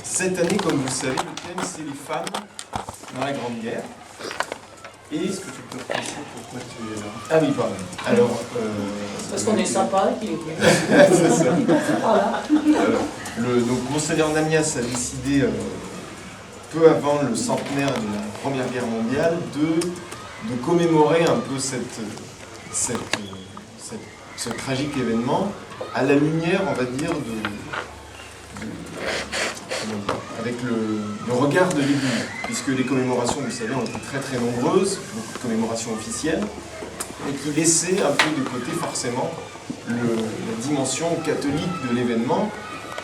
Cette année, comme vous le savez, le thème c'est les femmes dans la Grande Guerre. Et est-ce que tu peux penser pourquoi tu es là? Ah oui, pardon. Alors, parce qu'on est sympa et qu'il est venu. c'est ça. Voilà. Donc, Monseigneur Namias a décidé, peu avant le centenaire de la Première Guerre mondiale, de commémorer un peu ce tragique événement à la lumière, on va dire, avec le regard de l'Église, puisque les commémorations, vous savez, ont été très très nombreuses, beaucoup de commémorations officielles, et qui laissaient un peu de côté forcément la dimension catholique de l'événement,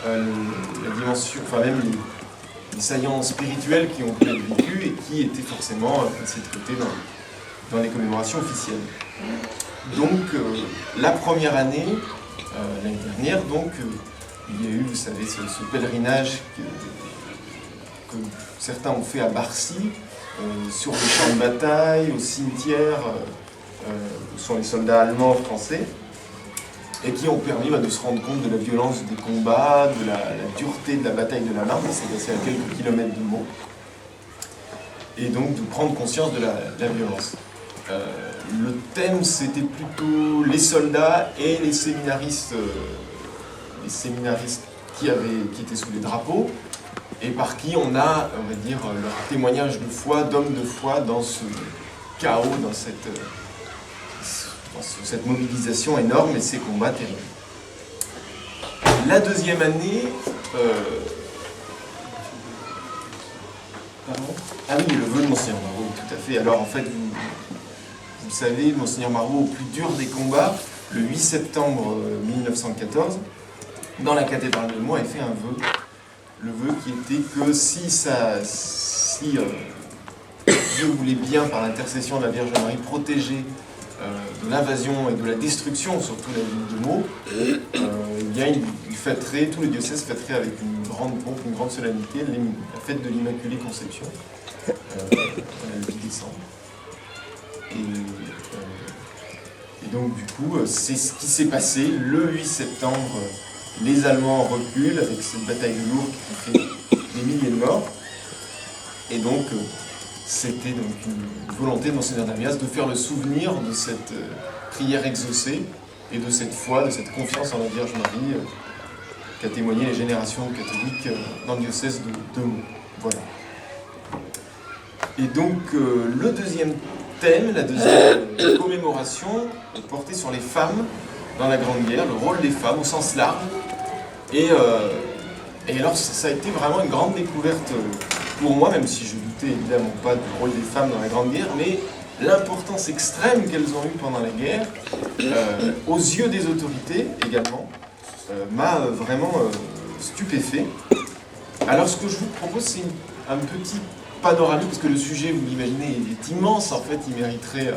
la dimension, enfin même les saillants spirituels qui ont pu être vécus et qui étaient forcément laissés de côté dans les commémorations officielles. Donc la première année, l'année dernière, donc il y a eu, vous savez, ce pèlerinage que certains ont fait à Barcy, sur les champs de bataille, au cimetière, où sont les soldats allemands, français, et qui ont permis de se rendre compte de la violence des combats, de la dureté de la bataille de la Marne, c'est passé à quelques kilomètres de Meaux, et donc de prendre conscience de la violence. Le thème, c'était plutôt les soldats et les séminaristes qui étaient sous les drapeaux, et par qui on a, on va dire, leur témoignage de foi, d'hommes de foi, dans ce chaos, dans cette mobilisation énorme et ces combats terribles. La deuxième année... Pardon ? Ah oui, le vœu de Monseigneur Marot, tout à fait. Alors en fait, vous savez, Monseigneur Marot, au plus dur des combats, le 8 septembre 1914, dans la cathédrale de Meaux, a fait un vœu. Le vœu qui était que si Dieu voulait bien, par l'intercession de la Vierge Marie, protéger de l'invasion et de la destruction, surtout la ville de Meaux, il fêterait, tout le diocèse fêterait avec une grande pompe, une grande solennité, la fête de l'Immaculée Conception, le 8 décembre. Et donc, du coup, c'est ce qui s'est passé le 8 septembre. Les Allemands reculent avec cette bataille de Lourdes qui fait des milliers de morts. Et donc, c'était donc une volonté de Monseigneur Namias de faire le souvenir de cette prière exaucée et de cette foi, de cette confiance en la Vierge Marie qu'a témoigné les générations catholiques dans le diocèse de Meaux. Voilà. Et donc, le deuxième thème, la deuxième commémoration est portée sur les femmes dans la Grande Guerre, le rôle des femmes au sens large. Et alors, ça a été vraiment une grande découverte pour moi, même si je doutais évidemment pas du rôle des femmes dans la Grande Guerre, mais l'importance extrême qu'elles ont eue pendant la guerre, aux yeux des autorités également, m'a vraiment stupéfait. Alors, ce que je vous propose, c'est un petit panoramique, parce que le sujet, vous l'imaginez, est immense, en fait, il mériterait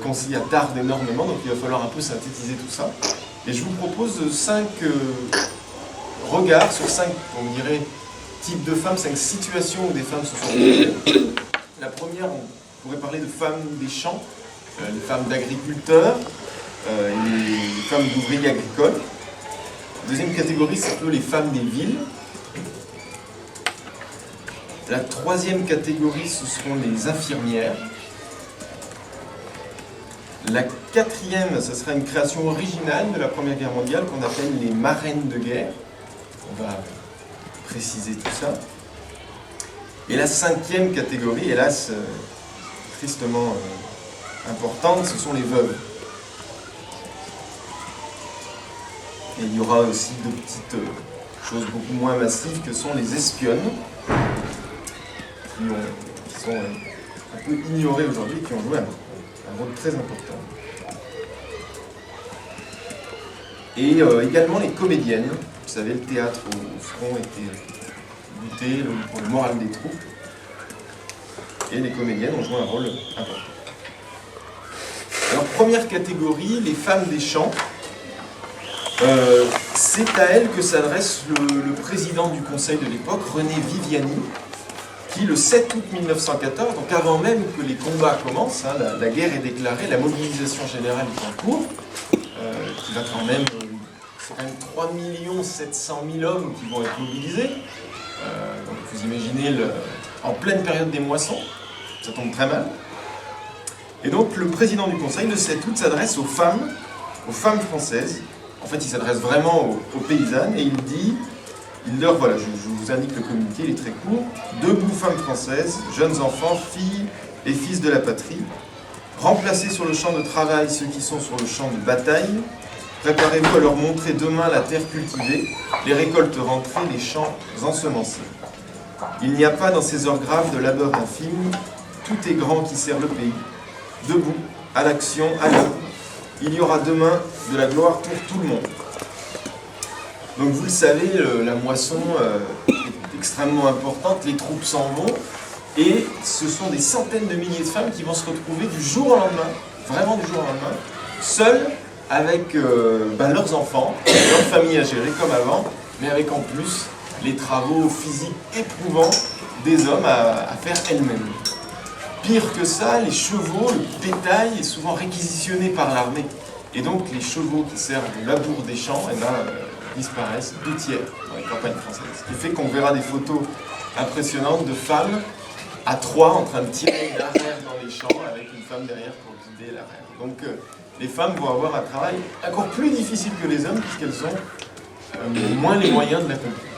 qu'on s'y attarde énormément, donc il va falloir un peu synthétiser tout ça. Et je vous propose 5 regards sur 5, on dirait, types de femmes, 5 situations où des femmes se sont retrouvées. La première, on pourrait parler de femmes des champs, les femmes d'agriculteurs, les femmes d'ouvriers agricoles. Deuxième catégorie, c'est plutôt les femmes des villes. La troisième catégorie, ce seront les infirmières. La quatrième, ce sera une création originale de la Première Guerre mondiale qu'on appelle les marraines de guerre. On va préciser tout ça. Et la cinquième catégorie, hélas, tristement importante, ce sont les veuves. Et il y aura aussi de petites choses beaucoup moins massives que sont les espionnes, qui sont un peu ignorées aujourd'hui, qui ont joué un rôle très important. Et également les comédiennes. Vous savez, le théâtre au front était buté pour le moral des troupes. Et les comédiennes ont joué un rôle important. Alors, première catégorie, les femmes des champs. C'est à elles que s'adresse le président du conseil de l'époque, René Viviani, qui, le 7 août 1914, donc avant même que les combats commencent, la guerre est déclarée, la mobilisation générale est en cours, qui va quand même c'est quand même 3 700 000 hommes qui vont être mobilisés. Donc vous imaginez, en pleine période des moissons, ça tombe très mal. Et donc le président du Conseil, le 7 août, s'adresse aux femmes françaises. En fait, il s'adresse vraiment aux paysannes et voilà, je vous indique le communiqué, il est très court. Debout, femmes françaises, jeunes enfants, filles et fils de la patrie. Remplacez sur le champ de travail ceux qui sont sur le champ de bataille. Préparez-vous à leur montrer demain la terre cultivée, les récoltes rentrées, les champs ensemencés. Il n'y a pas dans ces heures graves de labeur infime, tout est grand qui sert le pays. Debout, à l'action, à l'œuvre, il y aura demain de la gloire pour tout le monde. Donc vous le savez, la moisson est extrêmement importante, les troupes s'en vont, et ce sont des centaines de milliers de femmes qui vont se retrouver du jour au lendemain, vraiment du jour au lendemain, seules avec leurs enfants, leur famille à gérer comme avant, mais avec en plus les travaux physiques éprouvants des hommes à faire elles-mêmes. Pire que ça, les chevaux, le bétail est souvent réquisitionné par l'armée. Et donc les chevaux qui servent au labour des champs disparaissent 2/3 dans les campagnes françaises. Ce qui fait qu'on verra des photos impressionnantes de femmes à 3 en train de tirer l'arrière dans les champs avec une femme derrière pour guider l'arrière. Donc les femmes vont avoir un travail encore plus difficile que les hommes puisqu'elles ont moins les moyens de l'accomplir.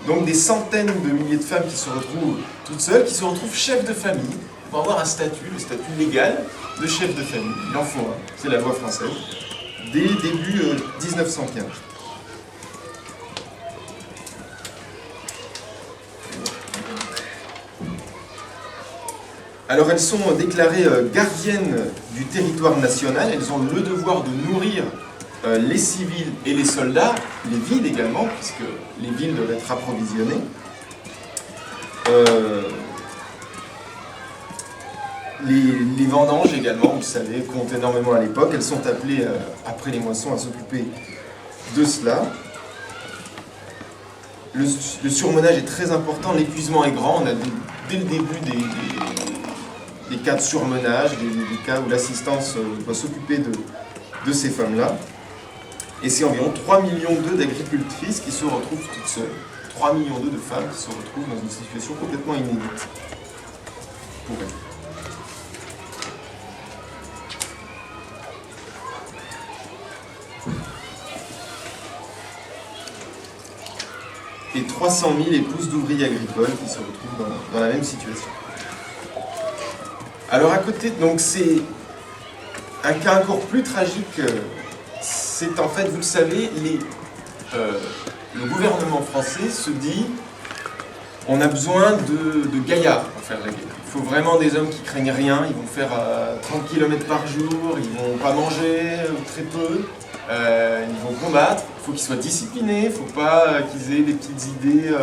Donc des centaines de milliers de femmes qui se retrouvent toutes seules, qui se retrouvent chefs de famille, vont avoir un statut, le statut légal de chef de famille. Il en faut un, c'est la loi française, dès début 1915. Alors elles sont déclarées gardiennes du territoire national, elles ont le devoir de nourrir les civils et les soldats, les villes également, puisque les villes doivent être approvisionnées. Les vendanges également, vous le savez, comptent énormément à l'époque. Elles sont appelées, après les moissons, à s'occuper de cela. Le surmenage est très important, l'épuisement est grand. On a dès le début des cas de surmenage, des cas où l'assistance doit s'occuper de ces femmes-là. Et c'est environ 3,2 millions d'agricultrices qui se retrouvent toutes seules. 3,2 millions de femmes qui se retrouvent dans une situation complètement inédite pour elles. Et 300 000 épouses d'ouvriers agricoles qui se retrouvent dans la même situation. Alors à côté, donc c'est un cas encore plus tragique. C'est en fait, vous le savez, le gouvernement français se dit on a besoin de gaillards pour faire la guerre. Il faut vraiment des hommes qui craignent rien, ils vont faire 30 km par jour, ils vont pas manger, très peu, ils vont combattre, il faut qu'ils soient disciplinés, il ne faut pas qu'ils aient des petites idées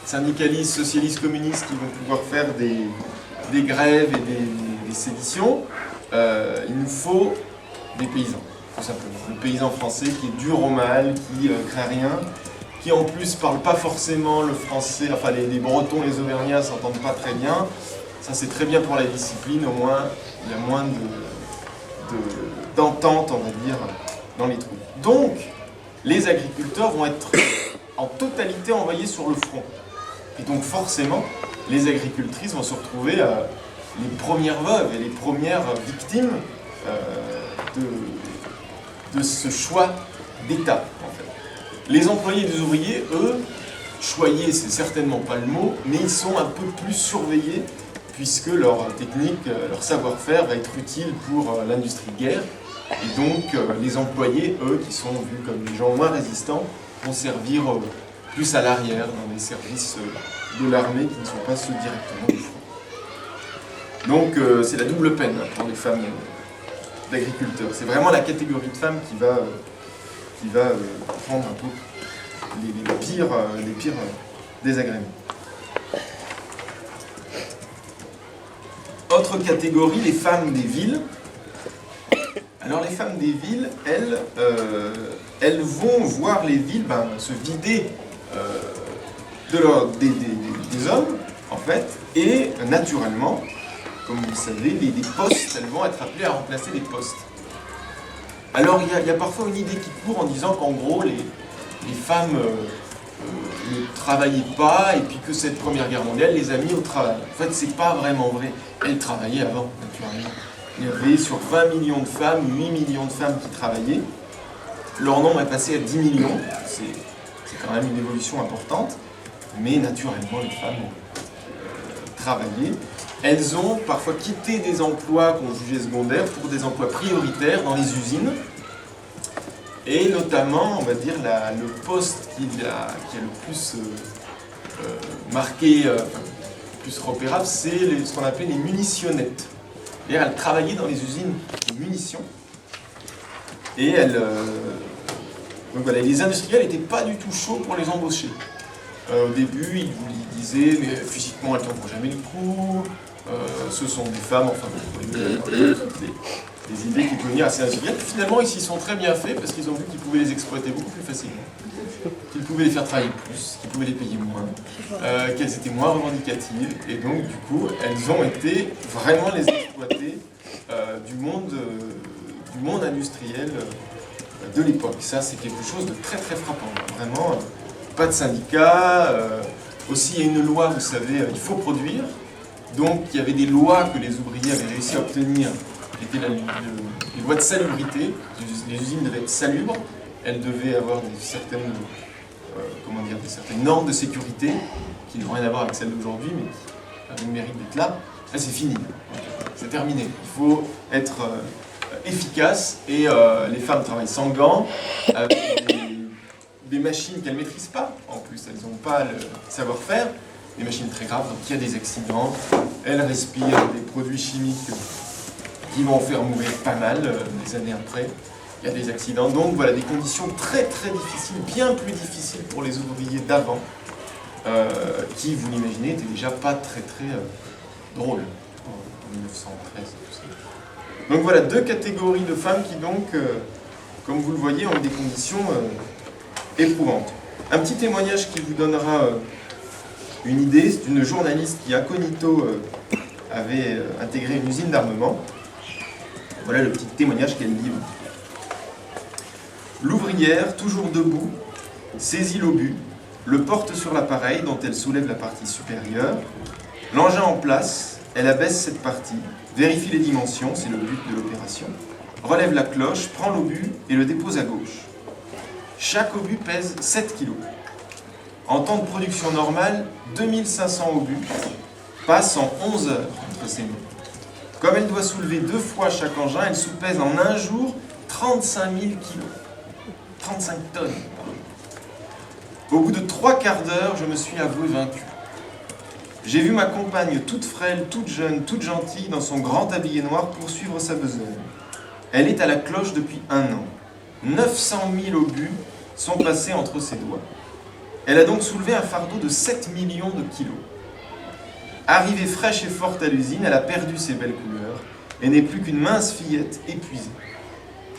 syndicalistes, socialistes, communistes qui vont pouvoir faire des grèves et des séditions. Il nous faut des paysans. Tout simplement. Le paysan français qui est dur au mal, qui craint rien, qui en plus parle pas forcément le français, enfin les Bretons, les Auvergnats s'entendent pas très bien. Ça c'est très bien pour la discipline, au moins il y a moins d'entente, on va dire, dans les troupes. Donc, les agriculteurs vont être en totalité envoyés sur le front. Et donc forcément, les agricultrices vont se retrouver les premières veuves et les premières victimes de ce choix d'État, en fait. Les employés des ouvriers, eux, choyés, c'est certainement pas le mot, mais ils sont un peu plus surveillés, puisque leur technique, leur savoir-faire va être utile pour l'industrie de guerre. Et donc, les employés, eux, qui sont vus comme des gens moins résistants, vont servir plus à l'arrière, dans des services de l'armée qui ne sont pas ceux directement du front. Donc, c'est la double peine pour les femmes d'agriculteurs. C'est vraiment la catégorie de femmes qui va prendre un peu les pires désagréments. Autre catégorie, les femmes des villes. Alors les femmes des villes, elles vont voir les villes se vider des hommes, en fait, et naturellement, comme vous le savez, des postes, elles vont être appelées à remplacer les postes. Alors il y a parfois une idée qui court en disant qu'en gros les femmes ne travaillaient pas et puis que cette Première Guerre mondiale les a mis au travail. En fait, c'est pas vraiment vrai. Elles travaillaient avant, naturellement. Il y avait sur 20 millions de femmes, 8 millions de femmes qui travaillaient. Leur nombre est passé à 10 millions. C'est quand même une évolution importante. Mais naturellement, les femmes travaillaient. Elles ont parfois quitté des emplois qu'on jugeait secondaires pour des emplois prioritaires dans les usines. Et notamment, on va dire, le poste qui a le plus marqué, le plus repérable, c'est ce qu'on appelait les munitionnettes. Elles travaillaient dans les usines de munitions. Et donc voilà, les industriels n'étaient pas du tout chauds pour les embaucher. Au début, ils disaient, mais physiquement, elles ne tiendront jamais le coup. Ce sont des femmes, enfin, des idées qui pouvaient venir assez industrielles. Finalement, ils s'y sont très bien faits parce qu'ils ont vu qu'ils pouvaient les exploiter beaucoup plus facilement, qu'ils pouvaient les faire travailler plus, qu'ils pouvaient les payer moins, qu'elles étaient moins revendicatives. Et donc, du coup, elles ont été vraiment les exploitées du monde industriel de l'époque. Ça, c'est quelque chose de très très frappant. Vraiment, pas de syndicats. Aussi, il y a une loi, vous savez, il faut produire. Donc, il y avait des lois que les ouvriers avaient réussi à obtenir, qui étaient les lois de salubrité. Les usines devaient être salubres, elles devaient avoir certaines normes de sécurité qui n'ont rien à voir avec celles d'aujourd'hui, mais qui avaient le mérite d'être là. Là, c'est fini, c'est terminé. Il faut être efficace et les femmes travaillent sans gants, avec des machines qu'elles ne maîtrisent pas. En plus, elles n'ont pas le savoir-faire. Des machines très graves, donc il y a des accidents, elles respirent des produits chimiques qui vont en faire mourir pas mal des années après. Il y a des accidents, donc voilà, des conditions très très difficiles, bien plus difficiles pour les ouvriers d'avant, qui, vous l'imaginez, n'étaient déjà pas très très drôles en 1913. Tout ça. Donc voilà, deux catégories de femmes qui donc, comme vous le voyez, ont des conditions éprouvantes. Un petit témoignage qui vous donnera une idée, c'est une journaliste qui, incognito, avait intégré une usine d'armement. Voilà le petit témoignage qu'elle livre. L'ouvrière, toujours debout, saisit l'obus, le porte sur l'appareil dont elle soulève la partie supérieure. L'engin en place, elle abaisse cette partie, vérifie les dimensions, c'est le but de l'opération, relève la cloche, prend l'obus et le dépose à gauche. Chaque obus pèse 7 kg. En temps de production normale, 2500 obus passent en 11 heures entre ses mains. Comme elle doit soulever 2 fois chaque engin, elle soupèse en un jour 35 000 kilos. 35 tonnes. Au bout de 3 quarts d'heure, je me suis avoué vaincu. J'ai vu ma compagne toute frêle, toute jeune, toute gentille, dans son grand tablier noir, poursuivre sa besogne. Elle est à la cloche depuis 1 an. 900 000 obus sont passés entre ses doigts. Elle a donc soulevé un fardeau de 7 millions de kilos. Arrivée fraîche et forte à l'usine, elle a perdu ses belles couleurs et n'est plus qu'une mince fillette épuisée.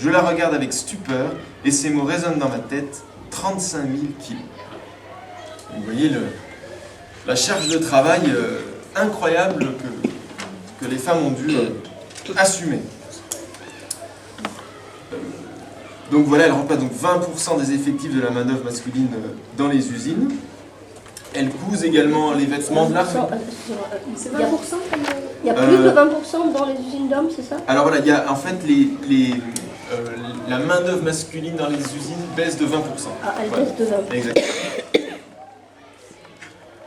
Je la regarde avec stupeur et ces mots résonnent dans ma tête, 35 000 kilos. Vous voyez la charge de travail incroyable que les femmes ont dû assumer. Donc voilà, elle remplace donc 20% des effectifs de la main-d'œuvre masculine dans les usines. Elle couse également les vêtements de l'armée. C'est 20%? Il y a plus de 20% dans les usines d'hommes, c'est ça? Alors voilà, il y a en fait la main-d'œuvre masculine dans les usines baisse de 20%. Ah, elle baisse de 20%. Exactement.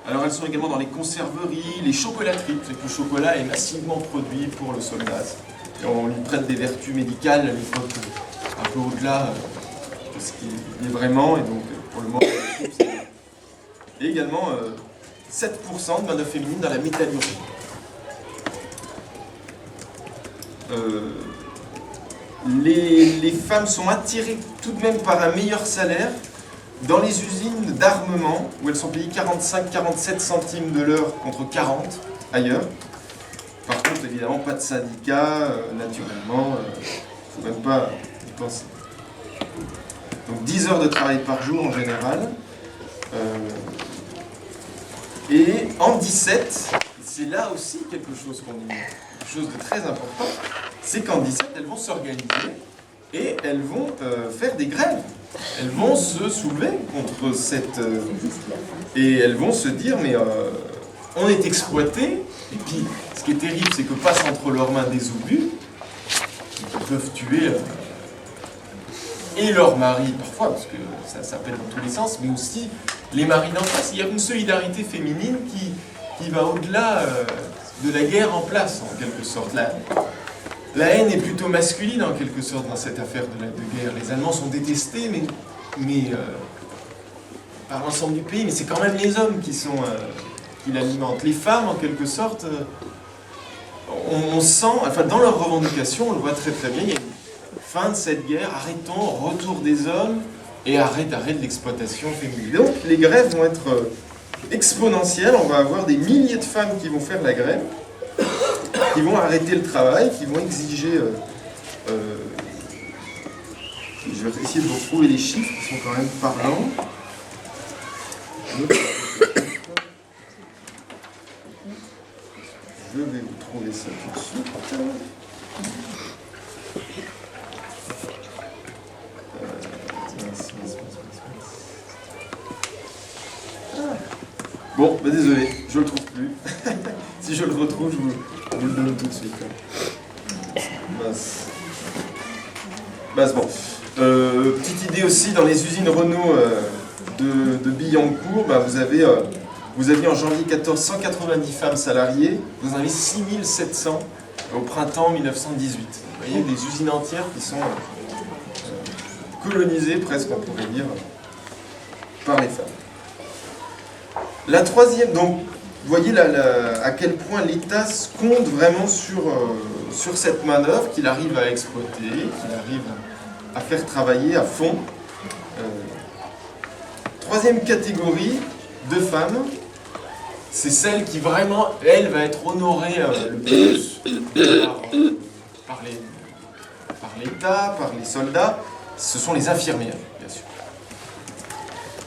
Alors elles sont également dans les conserveries, les chocolateries, c'est que le chocolat est massivement produit pour le soldat. Et on lui prête des vertus médicales à l'époque un peu au-delà de ce qu'il est vraiment, et donc pour le moment, et également 7% de main-d'œuvre féminine dans la métallurgie. Les femmes sont attirées tout de même par un meilleur salaire dans les usines d'armement, où elles sont payées 45-47 centimes de l'heure contre 40 ailleurs. Par contre, évidemment, pas de syndicat, naturellement, il ne faut même pas y penser. Donc 10 heures de travail par jour en général. Et en 17, c'est là aussi quelque chose qu'on ignore, quelque chose de très important, c'est qu'en 17, elles vont s'organiser et elles vont faire des grèves. Elles vont se soulever contre cette... et elles vont se dire, mais on est exploité, et puis ce qui est terrible, c'est que passent entre leurs mains des obus, qui peuvent tuer et leurs maris parfois, parce que ça s'appelle dans tous les sens, mais aussi les maris d'en face. Il y a une solidarité féminine qui va au-delà de la guerre en place, en quelque sorte. La haine est plutôt masculine, en quelque sorte, dans cette affaire de guerre. Les Allemands sont détestés, mais par l'ensemble du pays, mais c'est quand même les hommes qui l'alimentent. Les femmes, en quelque sorte, on sent, enfin, dans leurs revendications, on le voit très très bien, il y a une fin de cette guerre, arrêtons, retour des hommes, et arrêt de l'exploitation féminine. Donc, les grèves vont être exponentielles, on va avoir des milliers de femmes qui vont faire la grève, qui vont arrêter le travail, qui vont exiger... je vais essayer de vous retrouver les chiffres qui sont quand même parlants. Je vais vous trouver ça tout de suite. Bon, bah désolé, je le trouve plus. Si je le retrouve, je vous le donne tout de suite. Bon. Petite idée aussi, dans les usines Renault de Billancourt, bah, vous aviez en janvier 14 190 femmes salariées, vous en avez 6700 au printemps 1918. Vous voyez, des usines entières qui sont colonisées, presque on pourrait dire, par les femmes. La troisième, donc, vous voyez à quel point l'État compte vraiment sur cette manœuvre qu'il arrive à exploiter, qu'il arrive à faire travailler à fond. Troisième catégorie de femmes, c'est celle qui vraiment, elle, va être honorée le plus par l'État, par les soldats. Ce sont les infirmières, bien sûr.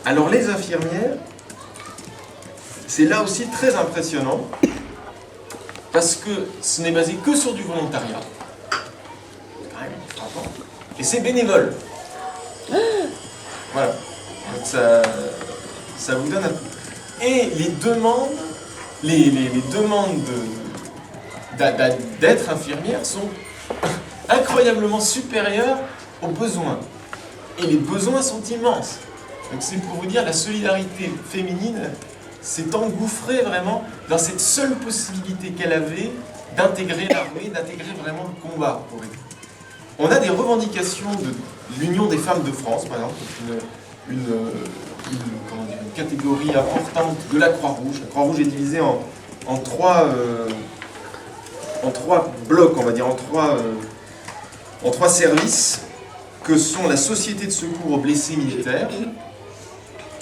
Alors les infirmières, c'est là aussi très impressionnant, parce que ce n'est basé que sur du volontariat. C'est quand même frappant. Et c'est bénévole. Voilà. Donc ça vous donne un peu. Et les demandes, d'être infirmière sont incroyablement supérieures aux besoins. Et les besoins sont immenses. Donc c'est pour vous dire, la solidarité féminine s'est engouffrée vraiment dans cette seule possibilité qu'elle avait d'intégrer l'armée, d'intégrer vraiment le combat. On a des revendications de l'Union des femmes de France, par exemple, une catégorie importante de la Croix-Rouge. La Croix-Rouge est divisée en trois blocs, on va dire, en trois services, que sont la Société de secours aux blessés militaires,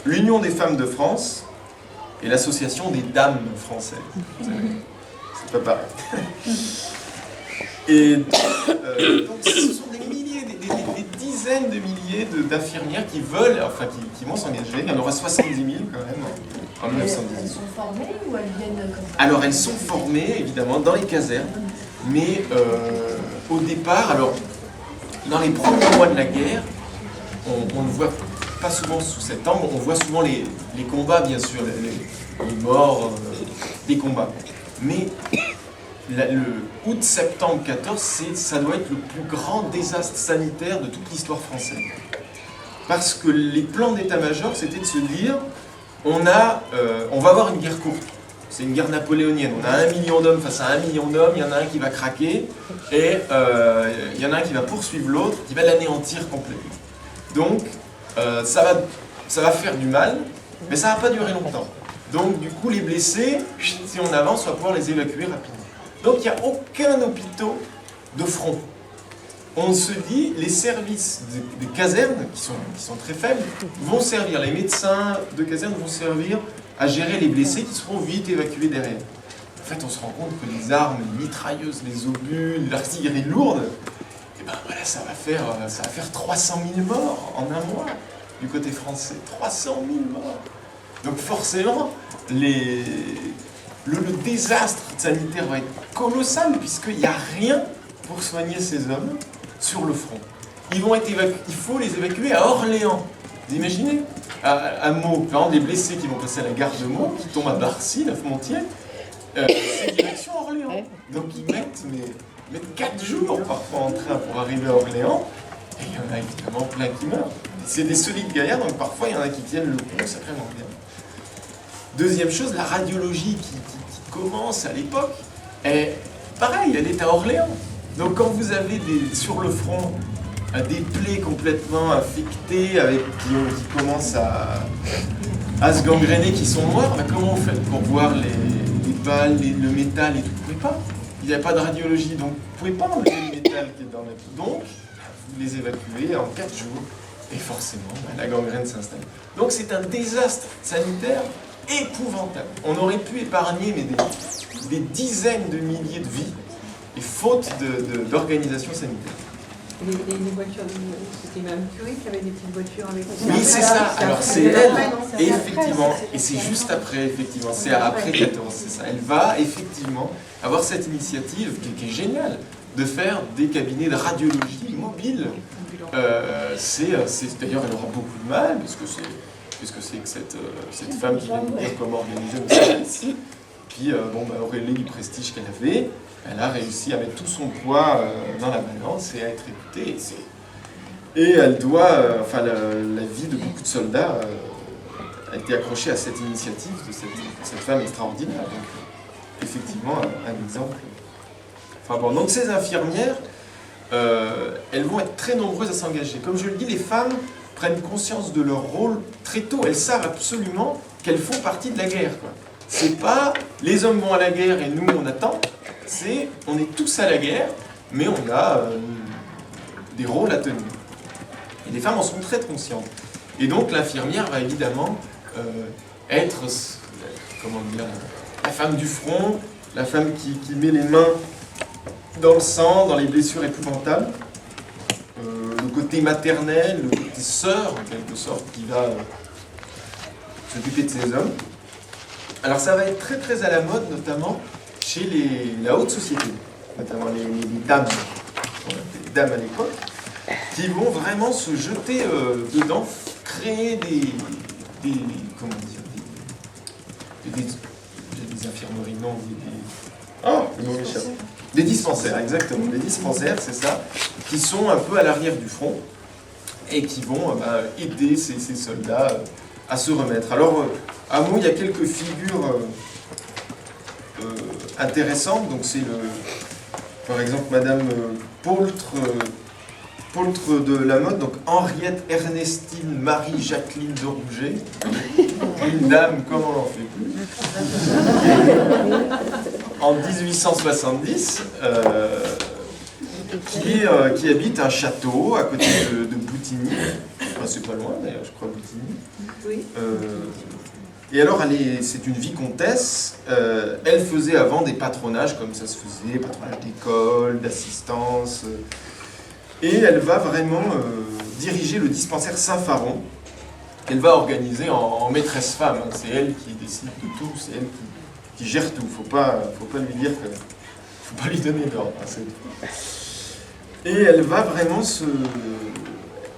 l'Union des femmes de France et l'Association des dames françaises. C'est pas pareil. Et donc ce sont des milliers, des dizaines de milliers d'infirmières qui veulent, enfin qui vont s'engager. Il y en aura 70 000 quand même en 1918. Elles sont formées ou elles viennent comme ça? Alors elles sont formées évidemment dans les casernes, mais au départ, alors dans les premiers mois de la guerre, on ne voit pas souvent sous cet angle, on voit souvent les combats bien sûr, les morts des combats. Mais le août-septembre 14, ça doit être le plus grand désastre sanitaire de toute l'histoire française. Parce que les plans d'état-major, c'était de se dire, on va avoir une guerre courte. C'est une guerre napoléonienne. On a 1 million d'hommes face à 1 million d'hommes, il y en a un qui va craquer, et il y en a un qui va poursuivre l'autre, qui va l'anéantir complètement. Donc, ça va faire du mal, mais ça ne va pas durer longtemps. Donc, du coup, les blessés, si on avance, on va pouvoir les évacuer rapidement. Donc, il n'y a aucun hôpital de front. On se dit, les services des casernes, qui sont très faibles, vont servir, les médecins de caserne vont servir à gérer les blessés qui seront vite évacués derrière. En fait, on se rend compte que les armes, les mitrailleuses, les obus, l'artillerie lourde, et ben voilà, ça va faire 300 000 morts en un mois du côté français. 300 000 morts. Donc forcément, le désastre sanitaire va être colossal, puisqu'il n'y a rien pour soigner ces hommes sur le front. il faut les évacuer à Orléans. Vous imaginez? À Meaux, par exemple, les blessés qui vont passer à la gare de Meaux, qui tombent à Barcy, Neufmontier, c'est direction Orléans. Donc ils mettent 4 jours parfois en train pour arriver à Orléans, et il y en a évidemment plein qui meurent. C'est des solides gaillards, donc parfois il y en a qui tiennent le coup sacrément bien. Deuxième chose, la radiologie qui commence à l'époque, pareil, elle est à Orléans. Donc quand vous avez sur le front des plaies complètement affectées, qui commencent à se gangréner, qui sont noires, comment vous faites pour voir les balles, le métal et tout? Vous ne pouvez pas. Il n'y a pas de radiologie, donc vous ne pouvez pas enlever le métal qui est dans la peau. Donc, vous les évacuez en 4 jours, et forcément, la gangrène s'installe. Donc c'est un désastre sanitaire épouvantable. On aurait pu épargner des dizaines de milliers de vies, et faute d'organisation sanitaire. Les voitures, c'était Mme Curie qui avait des petites voitures avec... Oui, c'est ça. Alors c'est elle, et effectivement, et c'est juste après, effectivement, c'est après 14, c'est ça. Elle va effectivement avoir cette initiative qui est géniale, de faire des cabinets de radiologie mobiles. D'ailleurs, elle aura beaucoup de mal, parce que c'est que cette femme qui vient de dire comment organiser le service. Puis, Aurélie, du prestige qu'elle avait, elle a réussi à mettre tout son poids dans la balance et à être écoutée. Et elle doit, la vie de beaucoup de soldats a été accrochée à cette initiative de cette femme extraordinaire. Donc, effectivement, un exemple. Donc ces infirmières, elles vont être très nombreuses à s'engager. Comme je le dis, les femmes prennent conscience de leur rôle très tôt. Elles savent absolument qu'elles font partie de la guerre, quoi. C'est pas les hommes vont à la guerre et nous on attend, on est tous à la guerre, mais on a des rôles à tenir. Et les femmes en sont très conscientes. Et donc l'infirmière va évidemment être, la femme du front, la femme qui met les mains dans le sang, dans les blessures épouvantables, le côté maternel, le côté sœur en quelque sorte, qui va s'occuper de ces hommes. Alors ça va être très très à la mode, notamment chez la haute société, notamment les dames, les dames à l'époque, qui vont vraiment se jeter dedans, créer des infirmeries, non, le mot m'échappe. Des dispensaires, exactement, des dispensaires, c'est ça, qui sont un peu à l'arrière du front et qui vont aider ces soldats à se remettre. Alors, à Meaux, il y a quelques figures intéressantes. Donc, c'est par exemple, Madame Paultre de la Motte, donc Henriette Ernestine Marie-Jacqueline de Rouget, une dame comme on n'en fait plus, en 1870, qui habite un château à côté de Boutigny. Enfin, c'est pas loin d'ailleurs, je crois, Boutigny. Oui. Et alors, c'est une vicomtesse. Elle faisait avant des patronages, comme ça se faisait, patronage d'école, d'assistance. Et elle va vraiment diriger le dispensaire Saint-Pharon, qu'elle va organiser en maîtresse femme. Hein. C'est elle qui décide de tout, c'est elle qui gère tout. Faut pas lui dire que... faut pas lui donner d'ordre. Hein, et elle va vraiment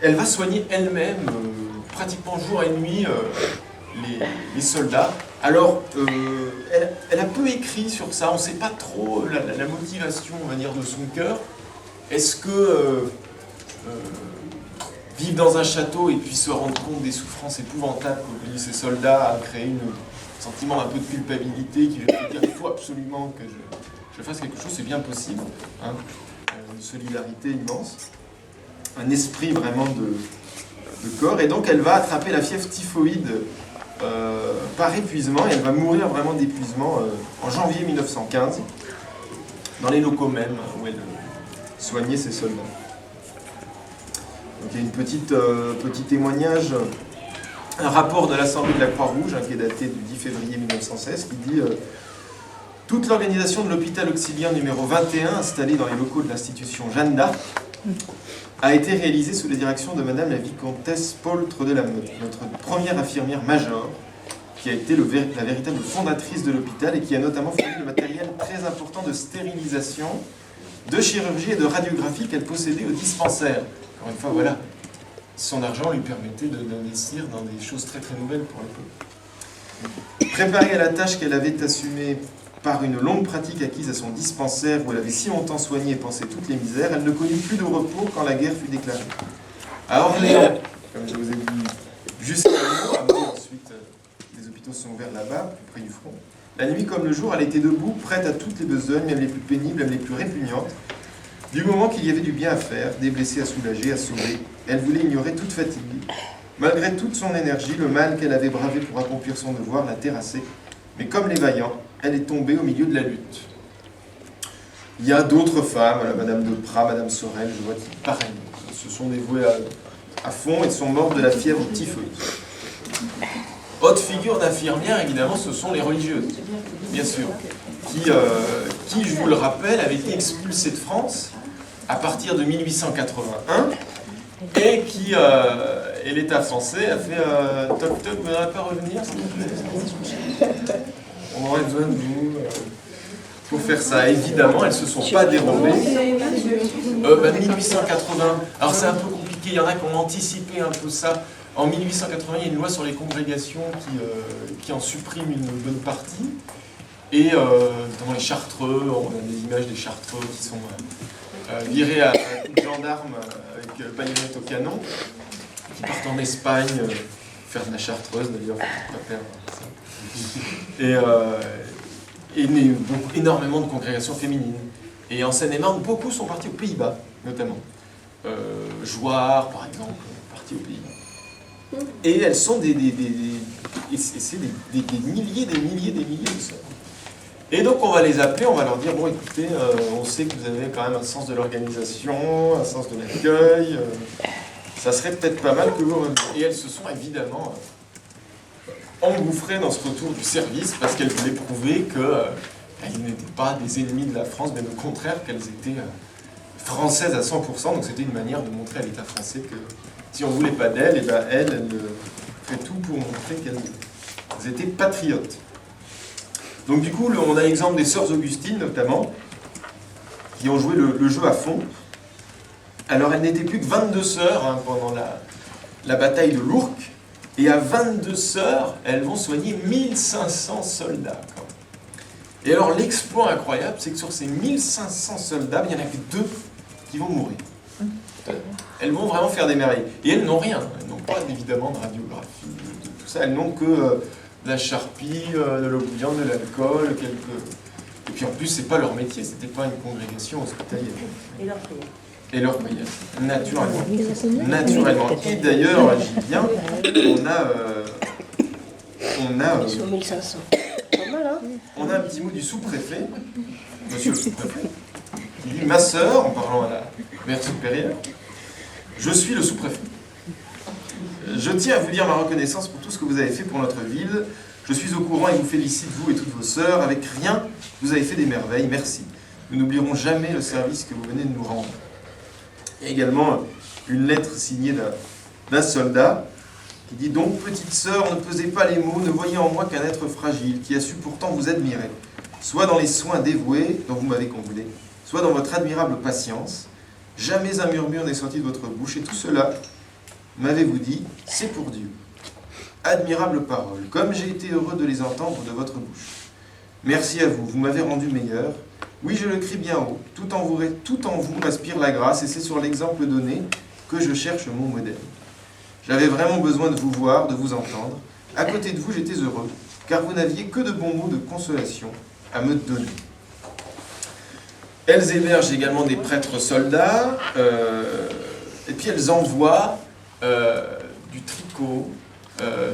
elle va soigner elle-même, pratiquement jour et nuit, les soldats. Alors, elle a peu écrit sur ça, on ne sait pas trop la motivation, on va dire, de son cœur. Est-ce que vivre dans un château et puis se rendre compte des souffrances épouvantables qu'ont ces soldats a créé un sentiment un peu de culpabilité qui lui fait dire qu'il faut absolument que je fasse quelque chose, c'est bien possible. Hein, une solidarité immense, un esprit vraiment de corps. Et donc elle va attraper la fièvre typhoïde par épuisement, et elle va mourir vraiment d'épuisement en janvier 1915, dans les locaux même où elle soignait ses soldats. Donc il y a une petit témoignage, un rapport de l'Assemblée de la Croix-Rouge, qui est daté du 10 février 1916, qui dit toute l'organisation de l'hôpital auxiliaire numéro 21, installé dans les locaux de l'institution Jeanne d'Arc, a été réalisée sous la direction de Madame la vicomtesse Paultre de la Motte, notre première infirmière major, qui a été la véritable fondatrice de l'hôpital et qui a notamment fourni le matériel très important de stérilisation, de chirurgie et de radiographie qu'elle possédait au dispensaire. Encore une fois, voilà, son argent lui permettait d'investir dans des choses très très nouvelles pour l'époque. Préparée à la tâche qu'elle avait assumée par une longue pratique acquise à son dispensaire où elle avait si longtemps soigné et pensé toutes les misères, elle ne connut plus de repos quand la guerre fut déclarée. À Orléans, comme je vous ai dit, jusqu'à Lyon, amenée ensuite, les hôpitaux sont ouverts là-bas, plus près du front. La nuit comme le jour, elle était debout, prête à toutes les besognes, même les plus pénibles, même les plus répugnantes. Du moment qu'il y avait du bien à faire, des blessés à soulager, à sauver, elle voulait ignorer toute fatigue. Malgré toute son énergie, le mal qu'elle avait bravé pour accomplir son devoir la terrassait. Mais comme les vaillants, elle est tombée au milieu de la lutte. Il y a d'autres femmes, Madame de Prat, Madame Sorel, je vois qui, pareil, se sont dévouées à fond et sont mortes de la fièvre typhoïde. Autre figure d'infirmière, évidemment, ce sont les religieuses, bien sûr, qui, je vous le rappelle, avaient été expulsées de France à partir de 1881 et qui, et l'État français a fait toc toc, vous n'allez pas revenir, s'il vous plaît. On aurait besoin de vous pour faire ça. Évidemment, elles ne se sont pas dérobées. 1880, alors c'est un peu compliqué, il y en a qui ont anticipé un peu ça. En 1880, il y a une loi sur les congrégations qui en supprime une bonne partie. Et notamment les Chartreux, on a des images des Chartreux qui sont virés à coups de gendarmes avec baïonnette au canon, qui partent en Espagne faire de la chartreuse d'ailleurs, faut pas perdre ça. Et énormément de congrégations féminines. Et en Seine-et-Marne, beaucoup sont partis aux Pays-Bas, notamment. Jouarre, par exemple, partis aux Pays-Bas. Et elles sont des milliers de sœurs. Et donc on va les appeler, on va leur dire, bon écoutez, on sait que vous avez quand même un sens de l'organisation, un sens de l'accueil, ça serait peut-être pas mal que vous... Et elles se sont évidemment engouffrées dans ce retour du service parce qu'elles voulaient prouver qu'elles n'étaient pas des ennemis de la France, mais au contraire qu'elles étaient françaises à 100%, donc c'était une manière de montrer à l'État français que si on ne voulait pas d'elles, et ben elles feraient tout pour montrer qu'elles étaient patriotes. Donc du coup, on a l'exemple des sœurs Augustines, notamment, qui ont joué le jeu à fond. Alors, elles n'étaient plus que 22 sœurs pendant la bataille de l'Ourcq, et à 22 sœurs, elles vont soigner 1500 soldats. Et alors, l'exploit incroyable, c'est que sur ces 1500 soldats, il n'y en a que 2 qui vont mourir. Elles vont vraiment faire des merveilles. Et elles n'ont rien, elles n'ont pas évidemment de radiographie, de tout ça, elles n'ont que... de la charpie, de l'eau bouillante, de l'alcool, Et puis en plus, c'est pas leur métier, c'était pas une congrégation hospitalière. Et leur prière. Et leur prière, naturellement. Naturellement. Et d'ailleurs, j'y viens, Ils sont 1500. Pas mal, hein? on a un petit mot du sous-préfet, monsieur le sous-préfet, qui dit « Ma sœur », en parlant à la mère supérieure, « Je suis le sous-préfet. Je tiens à vous dire ma reconnaissance pour tout ce que vous avez fait pour notre ville. Je suis au courant et vous félicite, vous et toutes vos sœurs. Avec rien, vous avez fait des merveilles. Merci. Nous n'oublierons jamais le service que vous venez de nous rendre. » Il y a également une lettre signée d'un soldat qui dit « Donc, petite sœur, ne pesez pas les mots, ne voyez en moi qu'un être fragile qui a su pourtant vous admirer, soit dans les soins dévoués dont vous m'avez comblé, soit dans votre admirable patience. Jamais un murmure n'est sorti de votre bouche, et tout cela, m'avez-vous dit, c'est pour Dieu. Admirable parole, comme j'ai été heureux de les entendre de votre bouche. Merci à vous, vous m'avez rendu meilleur. Oui, je le crie bien haut, tout en vous respire la grâce, et c'est sur l'exemple donné que je cherche mon modèle. J'avais vraiment besoin de vous voir, de vous entendre. À côté de vous, j'étais heureux, car vous n'aviez que de bons mots de consolation à me donner. Elles hébergent également des prêtres soldats, et puis elles envoient du tricot,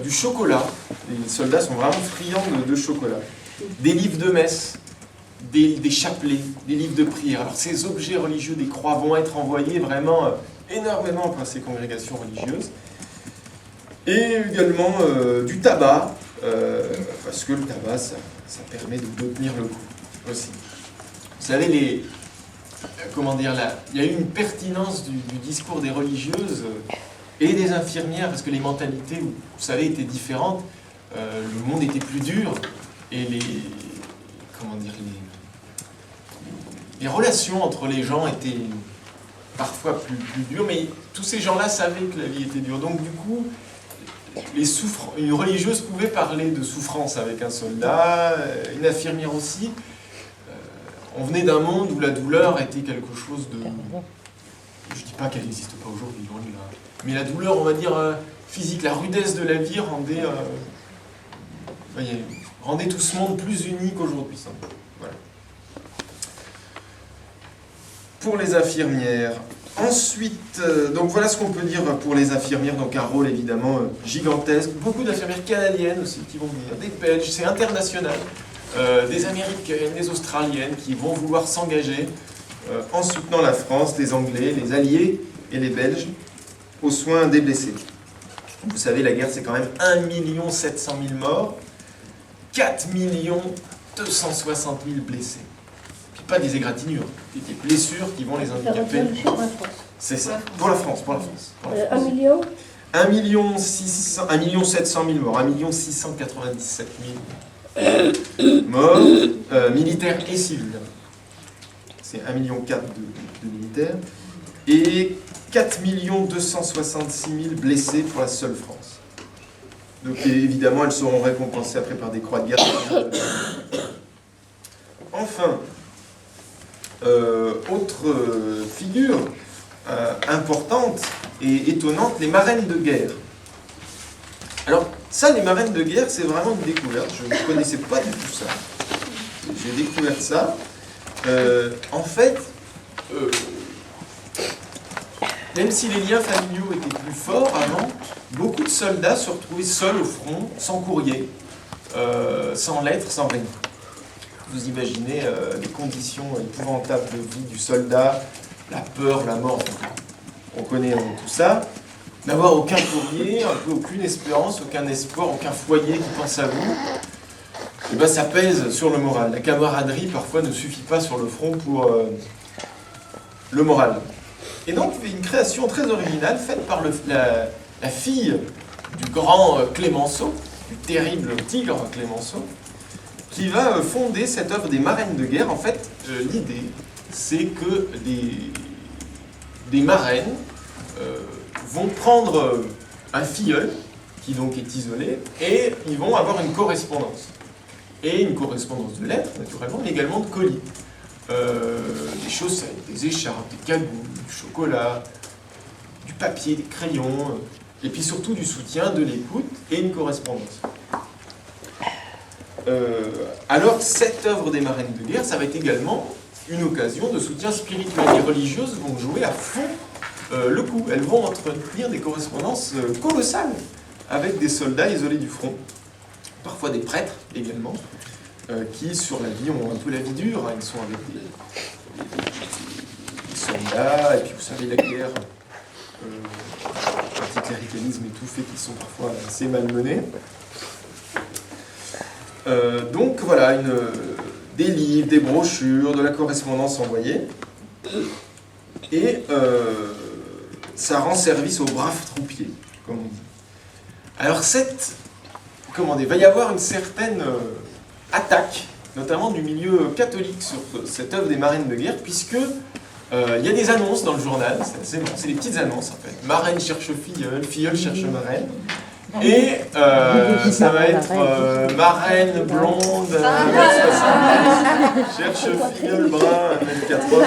du chocolat. Les soldats sont vraiment friands de chocolat. Des livres de messe, des chapelets, des livres de prière. Alors ces objets religieux, des croix, vont être envoyés vraiment énormément par ces congrégations religieuses. Et également du tabac, parce que le tabac, ça permet de tenir le coup aussi. Vous savez, il y a eu une pertinence du discours des religieuses et des infirmières, parce que les mentalités, vous savez, étaient différentes. Le monde était plus dur, et les relations entre les gens étaient parfois plus dur, mais tous ces gens-là savaient que la vie était dure. Donc du coup, une religieuse pouvait parler de souffrance avec un soldat, une infirmière aussi. On venait d'un monde où la douleur était quelque chose de... Je ne dis pas qu'elle n'existe pas aujourd'hui, loin de là. Mais la douleur, on va dire, physique, la rudesse de la vie rendait tout ce monde plus uni qu'aujourd'hui. Voilà. Pour les infirmières. Ensuite, donc voilà ce qu'on peut dire pour les infirmières. Donc un rôle évidemment gigantesque. Beaucoup d'infirmières canadiennes aussi qui vont venir, des Belges, c'est international. Des Américaines, des Australiennes qui vont vouloir s'engager en soutenant la France, les Anglais, les Alliés et les Belges aux soins des blessés. Vous savez, la guerre, c'est quand même 1 700 000 morts, 4 260 000 blessés. Puis pas des égratignures, des blessures qui vont les handicaper. C'est ça, pour la France. 1 million 1 700 000 morts, 1 697 000 morts, militaires et civils. C'est 1,4 million de militaires. Et 4 266 000 blessés pour la seule France. Donc évidemment, elles seront récompensées après par des croix de guerre. Enfin, autre figure importante et étonnante, les marraines de guerre. Alors, ça, les marraines de guerre, c'est vraiment une découverte. Je ne connaissais pas du tout ça. J'ai découvert ça. En fait, même si les liens familiaux étaient plus forts avant, beaucoup de soldats se retrouvaient seuls au front, sans courrier, sans lettres, sans rien. Vous imaginez les conditions épouvantables de vie du soldat, la peur, la mort, on connaît tout ça. D'avoir aucun courrier, un peu aucune espérance, aucun espoir, aucun foyer qui pense à vous, et ben ça pèse sur le moral. La camaraderie parfois ne suffit pas sur le front pour le moral. Et donc il y a une création très originale faite par la fille du grand Clémenceau, du terrible tigre Clémenceau, qui va fonder cette œuvre des marraines de guerre. En fait, l'idée, c'est que des marraines vont prendre un filleul, qui donc est isolé, et ils vont avoir une correspondance. Et une correspondance de lettres, naturellement, mais également de colis. Des chaussettes, des écharpes, des cagoules, du chocolat, du papier, des crayons, et puis surtout du soutien, de l'écoute et une correspondance. Alors, cette œuvre des marraines de guerre, ça va être également une occasion de soutien spirituel. Les religieuses vont jouer à fond le coup. Elles vont entretenir des correspondances colossales avec des soldats isolés du front, parfois des prêtres également, qui sur la vie ont un peu la vie dure. Ils sont avec des soldats, et puis vous savez, la guerre, l'anticléricalisme et tout fait qu'ils sont parfois assez malmenés. Donc voilà, des livres, des brochures, de la correspondance envoyée. Et ça rend service aux braves troupiers, comme on dit. Alors il va y avoir une certaine attaque, notamment du milieu catholique, sur cette œuvre des marraines de guerre, puisque il y a des annonces dans le journal, c'est des petites annonces en fait. Marraine cherche filleul, filleul cherche marraine. Et ça va être marraine blonde, cherche filleul brun, 1,80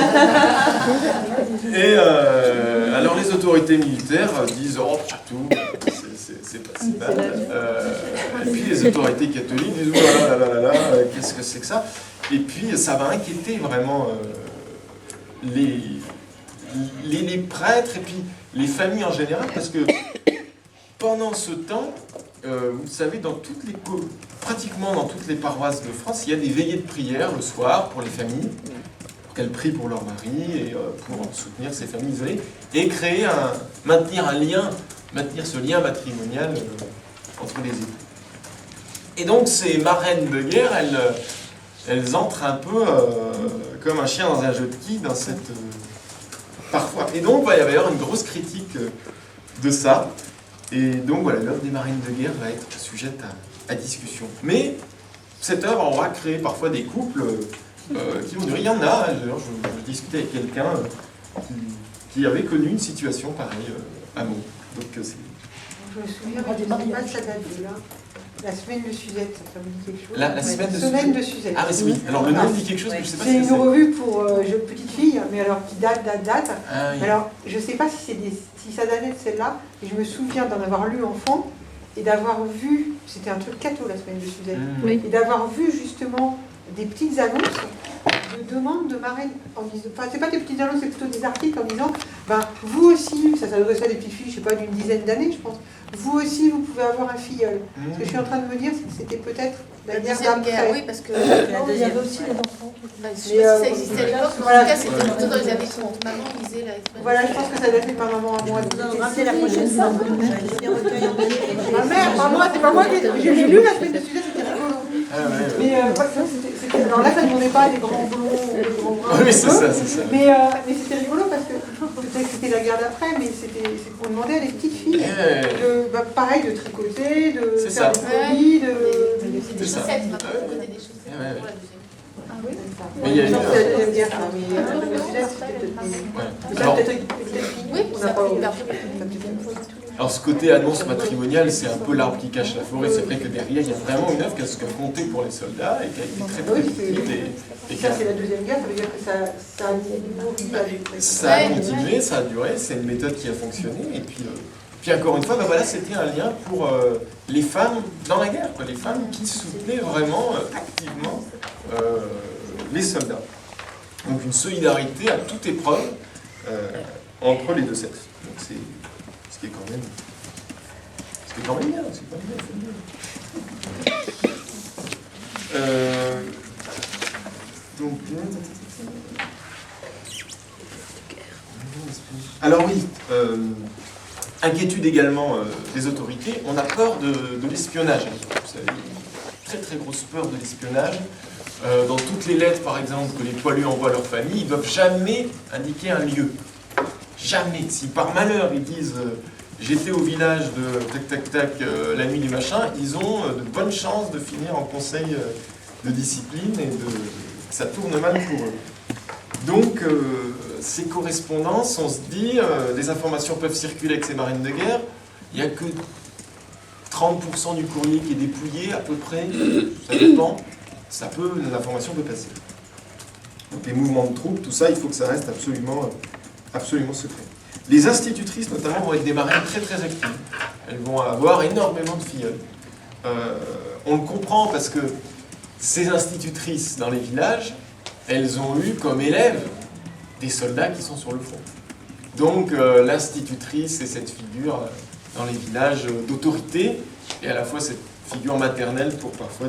m. Et alors les autorités militaires disent oh tout, c'est pas si mal. Et puis les autorités catholiques disent oh là là là là, qu'est-ce que c'est que ça? Et puis ça va inquiéter vraiment les prêtres et puis les familles en général, parce que pendant ce temps, vous savez, pratiquement dans toutes les paroisses de France, il y a des veillées de prière le soir pour les familles, pour qu'elles prient pour leur mari et pour soutenir ces familles isolées, et maintenir ce lien matrimonial entre les époux. Et donc ces marraines de guerre, elles entrent un peu comme un chien dans un jeu de quilles dans cette... parfois. Et donc il va y avoir une grosse critique de ça. Et donc voilà, l'œuvre des marraines de guerre va être sujette à discussion. Mais cette œuvre aura créé parfois des couples qui vont durer. Il y en a, d'ailleurs, je discutais avec quelqu'un qui avait connu une situation pareille à Meaux. Donc c'est... Je me souviens, je ne sais pas de sa date là. La semaine de Suzette, ça me dit quelque chose. La semaine de Suzette. Ah, mais oui. Alors, le nom dit quelque chose, mais je ne sais pas C'est ce que une c'est. revue pour jeune petite fille, mais alors qui date. Ah, oui. Alors, je ne sais pas si ça datait de celle-là, et je me souviens d'en avoir lu enfant, et d'avoir vu, c'était un truc catho la semaine de Suzette, et d'avoir vu justement des petites annonces de demande de marraine. Enfin, c'est pas des petites annonces, c'est plutôt des articles en disant, ben, vous aussi, ça s'adressait à des petites filles, je sais pas, d'une dizaine d'années, je pense, vous aussi, vous pouvez avoir un filleul. Ce que je suis en train de me dire, c'est que c'était peut-être la guerre d'après. Oui, parce que Il y avait aussi les enfants. je sais pas si ça existait à l'époque, mais en tout cas, c'était plutôt dans les années 30. Maman lisait la semaine. Voilà, je pense que ça datait de ma maman à moi. C'est la prochaine fois. Ma mère, pas moi, c'est pas moi qui j'ai lu la semaine de Suzette, c'était rigolo. Ah, ouais. Mais alors là, ça ne demandait pas les grands blonds, les grands bruns. Oui, c'est ça, c'est ça. Mais c'était rigolo parce que peut-être que c'était la guerre d'après, mais on demandait à des petites filles pareil, de tricoter, de C'est faire ça. des colis, de... Des ça. chaussettes, ma maman connaît des chaussettes Ah, ouais. pour la deuxième. Ah oui, Mais il y a une- c'est la deuxième guerre, ça, mais la semaine de Suzette, c'était peut-être... Ouais. Mais ça, Alors, peut-être avec des filles. Oui, On ça n'a pas... peut faire. alors, ce côté annonce matrimoniale, c'est un peu l'arbre qui cache la forêt. C'est vrai que derrière, il y a vraiment une œuvre qui a compté pour les soldats et qui a été très Oui, petite. Et ça, c'est la deuxième guerre, ça veut dire que ça a nourri avec... ça a continué, ça a duré, c'est une méthode qui a fonctionné. Et puis encore une fois, ben voilà, c'était un lien pour les femmes dans la guerre, quoi, les femmes qui soutenaient vraiment activement les soldats. Donc une solidarité à toute épreuve entre les deux sexes. Donc c'est ce qui est quand même bien, c'est quand même bien. Donc, alors oui, inquiétude également des autorités. On a peur de l'espionnage. Vous savez, une très très grosse peur de l'espionnage. Dans toutes les lettres, par exemple, que les poilus envoient à leur famille, ils ne doivent jamais indiquer un lieu. Jamais. Si par malheur ils disent j'étais au village de tac tac tac la nuit du machin, ils ont de bonnes chances de finir en conseil de discipline et que ça tourne mal pour eux. Donc ces correspondances, on se dit, les informations peuvent circuler avec ces marines de guerre, il n'y a que 30% du courrier qui est dépouillé à peu près, ça dépend, l'information peut passer. Donc les mouvements de troupes, tout ça, il faut que ça reste absolument secret. Les institutrices, notamment, vont être des marraines très très actives. Elles vont avoir énormément de filleuls. On le comprend parce que ces institutrices dans les villages, elles ont eu comme élèves des soldats qui sont sur le front. Donc l'institutrice est cette figure dans les villages d'autorité et à la fois cette figure maternelle pour parfois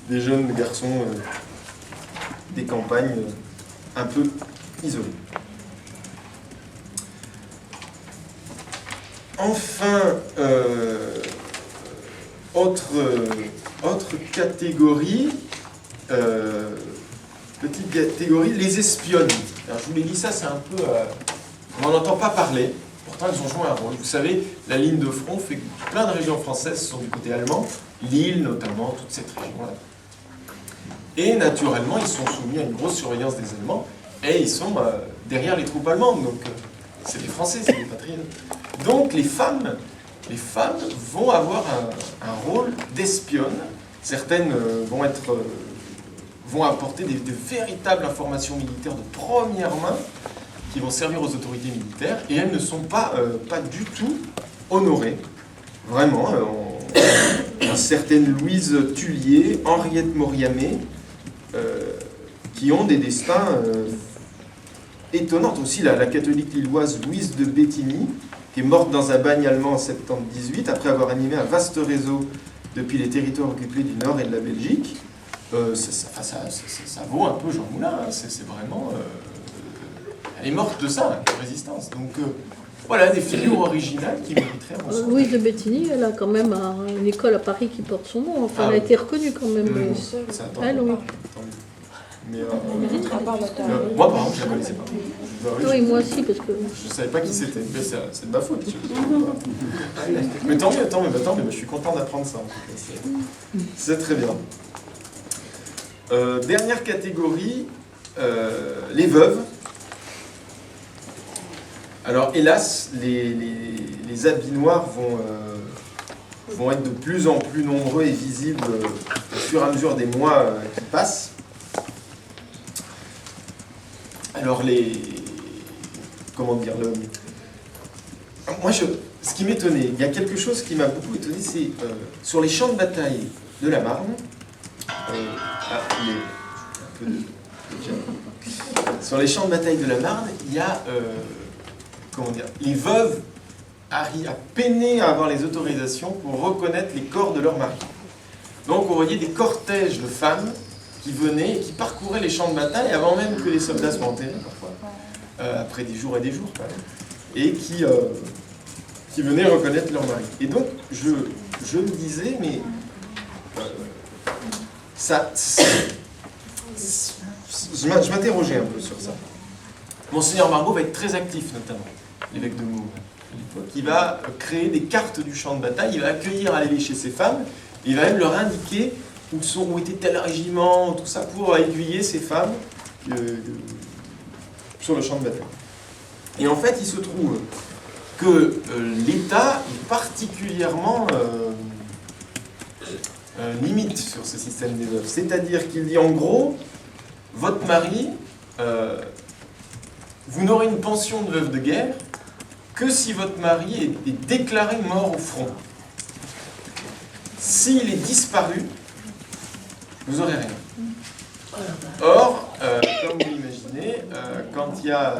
des jeunes garçons des campagnes un peu isolés. Enfin, autre catégorie, petite catégorie, les espionnes. Alors, je vous l'ai dit, ça c'est un peu... on n'en entend pas parler, pourtant ils ont joué un rôle. Vous savez, la ligne de front fait que plein de régions françaises sont du côté allemand, Lille notamment, toute cette région-là. Et naturellement, ils sont soumis à une grosse surveillance des Allemands, et ils sont derrière les troupes allemandes, donc c'est des Français, c'est des patriotes. Donc les femmes vont avoir un rôle d'espionne. Certaines vont apporter des véritables informations militaires de première main qui vont servir aux autorités militaires et elles ne sont pas du tout honorées. Vraiment, certaines Louise Tullier, Henriette Moriamé, qui ont des destins étonnants. Aussi la catholique lilloise Louise de Bettigny, qui est morte dans un bagne allemand en 1978, après avoir animé un vaste réseau depuis les territoires occupés du Nord et de la Belgique. Ça vaut un peu Jean Moulin, hein. C'est vraiment... elle est morte de ça, de résistance. Donc voilà, des figures originales qui mériteraient un bon Louise de Bettigny, elle a quand même une école à Paris qui porte son nom. Enfin, elle a été reconnue quand même. Elle, oui. Mais moi, par exemple, je ne la connaissais pas. Oui, moi aussi, parce que... Je ne savais pas qui c'était, mais c'est de ma faute. Mais tant mieux, je suis content d'apprendre ça. En tout cas. C'est très bien. Dernière catégorie, les veuves. Alors hélas, les habits noirs vont être de plus en plus nombreux et visibles au fur et à mesure des mois qui passent. Alors comment dire, moi ce qui m'étonnait, il y a quelque chose qui m'a beaucoup étonné, c'est sur les champs de bataille de la Marne, sur les champs de bataille de la Marne, il y a les veuves arrivent à peiner à avoir les autorisations pour reconnaître les corps de leurs maris. Donc on voyait des cortèges de femmes qui venaient et qui parcouraient les champs de bataille avant même que les soldats soient enterrés parfois, après des jours et des jours quand même, et qui venaient reconnaître leur mari. Et donc je me disais, mais je m'interrogeais un peu sur ça. Monseigneur Margot va être très actif, notamment, l'évêque de Meaux, à l'époque. Il va créer des cartes du champ de bataille, il va accueillir à aller chez ces femmes, et il va même leur indiquer où était tel régiment, tout ça, pour aiguiller ces femmes sur le champ de bataille. Et en fait, il se trouve que l'État est particulièrement limite sur ce système des veuves. C'est-à-dire qu'il dit en gros, votre mari, vous n'aurez une pension de veuve de guerre que si votre mari est déclaré mort au front. S'il est disparu, vous n'aurez rien. Or, comme vous l'imaginez, quand il y a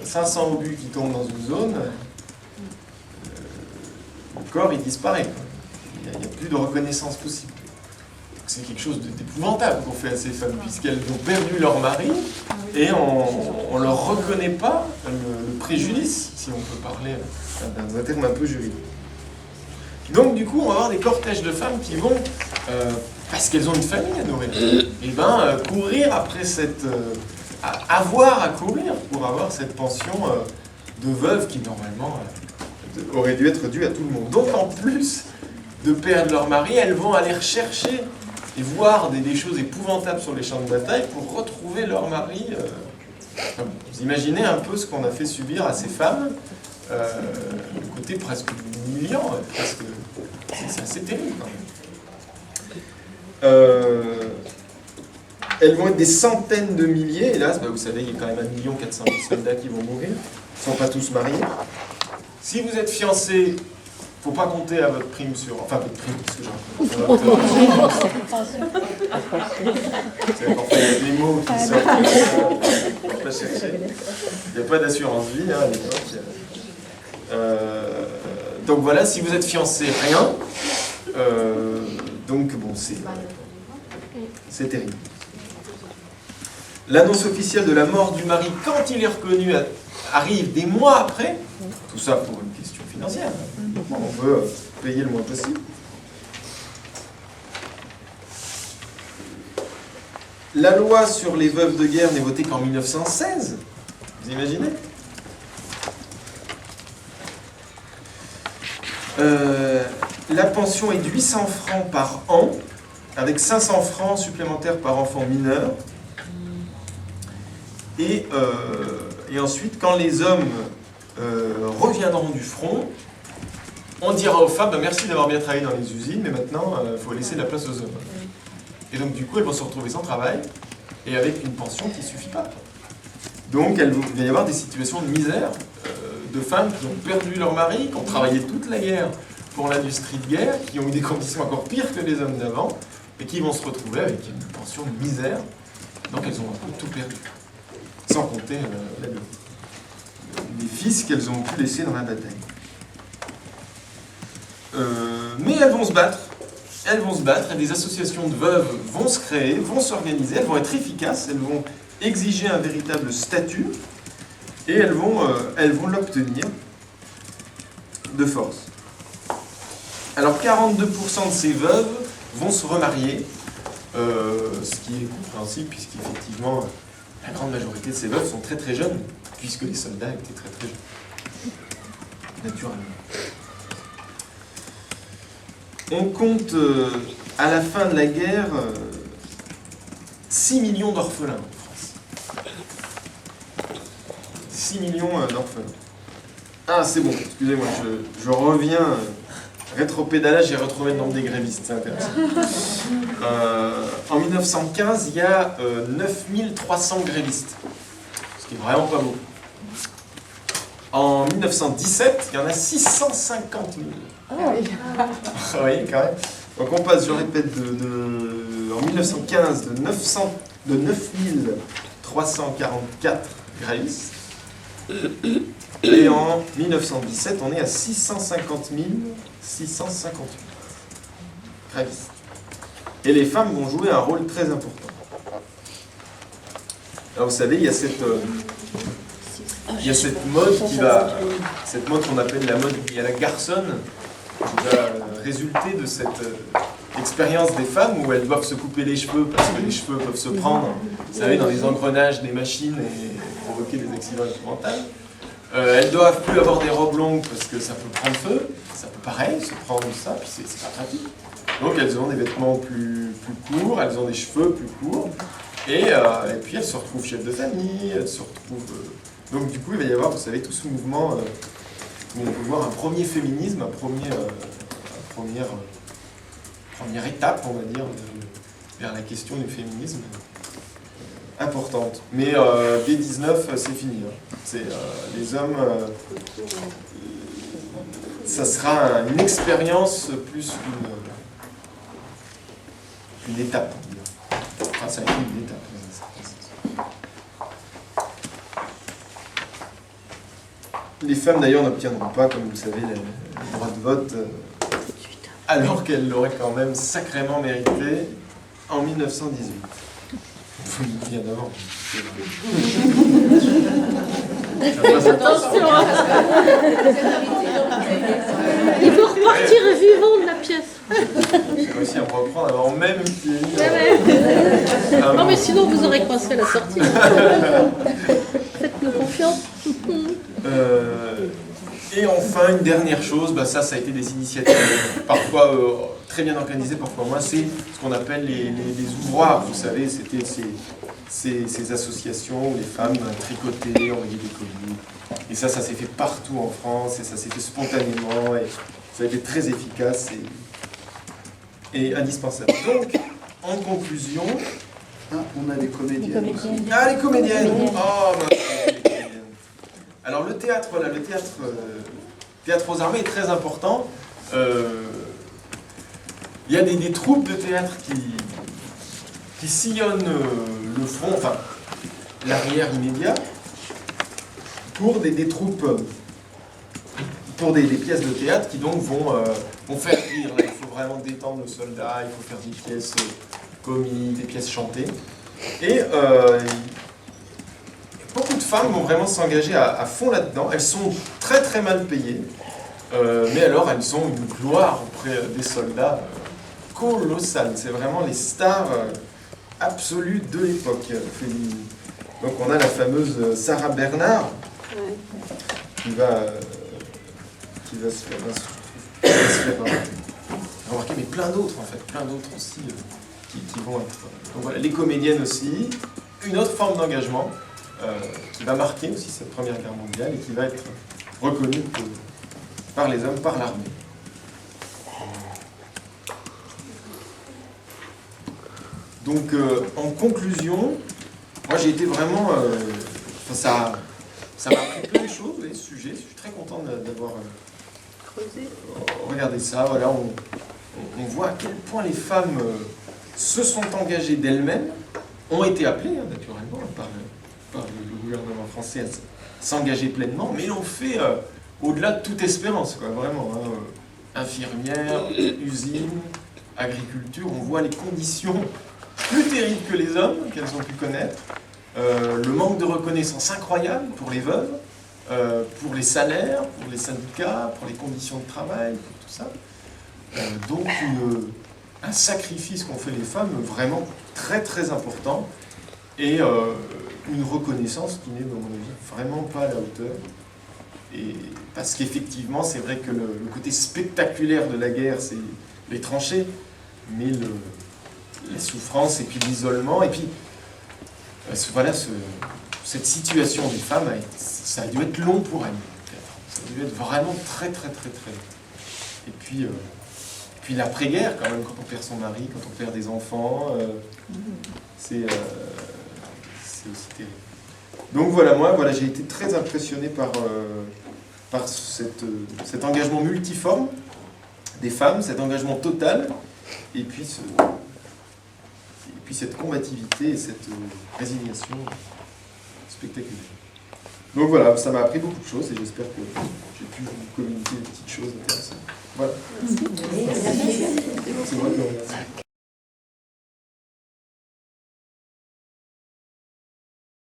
500 obus qui tombent dans une zone, le corps il disparaît. Il n'y a plus de reconnaissance possible. C'est quelque chose d'épouvantable qu'on fait à ces femmes, puisqu'elles ont perdu leur mari et on ne leur reconnaît pas le préjudice, si on peut parler d'un terme un peu juridique. Donc du coup, on va avoir des cortèges de femmes qui vont, parce qu'elles ont une famille à nourrir, et courir après avoir à courir pour avoir cette pension de veuve qui normalement aurait dû être due à tout le monde. Donc en plus de perdre leur mari, elles vont aller rechercher et voir des choses épouvantables sur les champs de bataille pour retrouver leur mari. Vous imaginez un peu ce qu'on a fait subir à ces femmes, le côté presque humiliant, c'est assez terrible quand même. Elles vont être des centaines de milliers, hélas, vous savez, il y a quand même 1 400 000 soldats qui vont mourir, ils ne sont pas tous mariés. Si vous êtes fiancé, il ne faut pas compter à votre prime sur... Enfin, votre prime, parce que c'est parfois des mots qui sortent. Il ne faut pas chercher. Il n'y a pas d'assurance vie à l'époque. Donc voilà, si vous êtes fiancé, rien. Donc bon, c'est terrible. L'annonce officielle de la mort du mari, quand il est reconnu, arrive des mois après. Tout ça pour une question financière. On veut payer le moins possible. La loi sur les veuves de guerre n'est votée qu'en 1916. Vous imaginez ? La pension est de 800 francs par an, avec 500 francs supplémentaires par enfant mineur. Et ensuite, quand les hommes reviendront du front, on dira aux femmes, merci d'avoir bien travaillé dans les usines, mais maintenant, il faut laisser de la place aux hommes. Et donc, du coup, elles vont se retrouver sans travail, et avec une pension qui ne suffit pas. Donc, il va y avoir des situations de misère, de femmes qui ont perdu leur mari, qui ont travaillé toute la guerre pour l'industrie de guerre, qui ont eu des conditions encore pires que les hommes d'avant, et qui vont se retrouver avec une pension de misère. Donc, elles ont un peu tout perdu. Sans compter les fils qu'elles ont pu laisser dans la bataille. Mais elles vont se battre. Elles vont se battre, et des associations de veuves vont se créer, vont s'organiser, elles vont être efficaces, elles vont exiger un véritable statut, et elles vont l'obtenir de force. Alors 42% de ces veuves vont se remarier, ce qui est compréhensible, puisqu'effectivement, la grande majorité de ces veuves sont très très jeunes, puisque les soldats étaient très très jeunes, naturellement. On compte, à la fin de la guerre, 6 millions d'orphelins en France. 6 millions d'orphelins. Ah, c'est bon, excusez-moi, je reviens. Rétropédalage, j'ai retrouvé le nombre des grévistes, c'est intéressant. En 1915, il y a 9300 grévistes, ce qui est vraiment pas beaucoup. En 1917, il y en a 650 000. Ah, Oui, quand même. Donc on passe, je répète, en 1915 de 9344 grévistes. Et en 1917, on est à 650 658 grévistes. Et les femmes vont jouer un rôle très important. Alors vous savez, il y a cette mode cette mode qu'on appelle la mode liée à la garçonne, qui va résulter de cette expérience des femmes où elles doivent se couper les cheveux parce que les cheveux peuvent se prendre, vous savez, dans les engrenages des machines et provoquer des accidents épouvants. Elles doivent plus avoir des robes longues parce que ça peut prendre feu, ça peut pareil, se prendre ça, puis c'est pas pratique. Donc elles ont des vêtements plus courts, elles ont des cheveux plus courts, et puis elles se retrouvent chefs de famille, elles se retrouvent... Donc du coup il va y avoir, vous savez, tout ce mouvement, où on peut voir un premier féminisme, première étape, on va dire, vers la question du féminisme importante. Mais dès 19, c'est fini. Hein. Les hommes, ça sera une expérience plus qu'une étape. Enfin, ça a été une étape. Les femmes d'ailleurs n'obtiendront pas, comme vous le savez, le droit de vote, alors qu'elles l'auraient quand même sacrément mérité en 1918. Bien avant. Attention, hein. Il faut repartir vivant de la pièce. J'ai réussi à me reprendre avant même qu'il y ait eu... Non mais sinon vous aurez coincé à la sortie. Faites-nous confiance. Et enfin, une dernière chose, ça a été des initiatives parfois très bien organisées, parfois moins, c'est ce qu'on appelle les ouvroirs. Vous savez, c'était ces associations où les femmes tricotaient, envoyaient des colis. Et ça s'est fait partout en France, et ça s'est fait spontanément, et ça a été très efficace et indispensable. Donc, en conclusion... on a des comédiennes. Ah, les comédiennes. Oh, alors le théâtre, voilà, théâtre aux armées est très important. Il y a des troupes de théâtre qui sillonnent le front, enfin l'arrière immédiat, pour des troupes, pour des pièces de théâtre qui donc vont faire rire. Là, il faut vraiment détendre le soldat, il faut faire des pièces comiques, des pièces chantées. Et beaucoup de femmes vont vraiment s'engager à fond là-dedans. Elles sont très très mal payées, mais alors elles sont une gloire auprès des soldats colossale. C'est vraiment les stars absolues de l'époque féminine. Donc on a la fameuse Sarah Bernard qui va se faire remarquer, mais plein d'autres en fait, plein d'autres aussi qui vont être... Donc voilà, les comédiennes aussi, une autre forme d'engagement qui va marquer aussi cette Première Guerre mondiale et qui va être reconnue par les hommes, par l'armée. Donc en conclusion, moi j'ai été vraiment... ça m'a appris plein de choses, les sujets, je suis très content d'avoir regardé ça. Voilà, on voit à quel point les femmes se sont engagées d'elles-mêmes, ont été appelées naturellement par le gouvernement français à s'engager pleinement, mais l'ont fait au-delà de toute espérance, quoi, vraiment. Hein, infirmières, usines, agriculture, on voit les conditions plus terribles que les hommes qu'elles ont pu connaître, le manque de reconnaissance incroyable pour les veuves, pour les salaires, pour les syndicats, pour les conditions de travail, pour tout ça. Donc un sacrifice qu'ont fait les femmes vraiment très très important, et une reconnaissance qui n'est, à mon avis, vraiment pas à la hauteur. Et parce qu'effectivement, c'est vrai que le côté spectaculaire de la guerre, c'est les tranchées, mais la souffrance et puis l'isolement, et puis voilà, cette situation des femmes, ça a dû être long pour elles. Ça a dû évolué vraiment très très très très vite. Et puis l'après-guerre, quand même, quand on perd son mari, quand on perd des enfants, c'est aussi terrible. Donc voilà, j'ai été très impressionné par cet engagement multiforme des femmes, cet engagement total, et puis cette combativité et cette résignation spectaculaire. Donc voilà, ça m'a appris beaucoup de choses et j'espère que j'ai pu vous communiquer des petites choses intéressantes. Voilà. C'est moi qui vous remercie.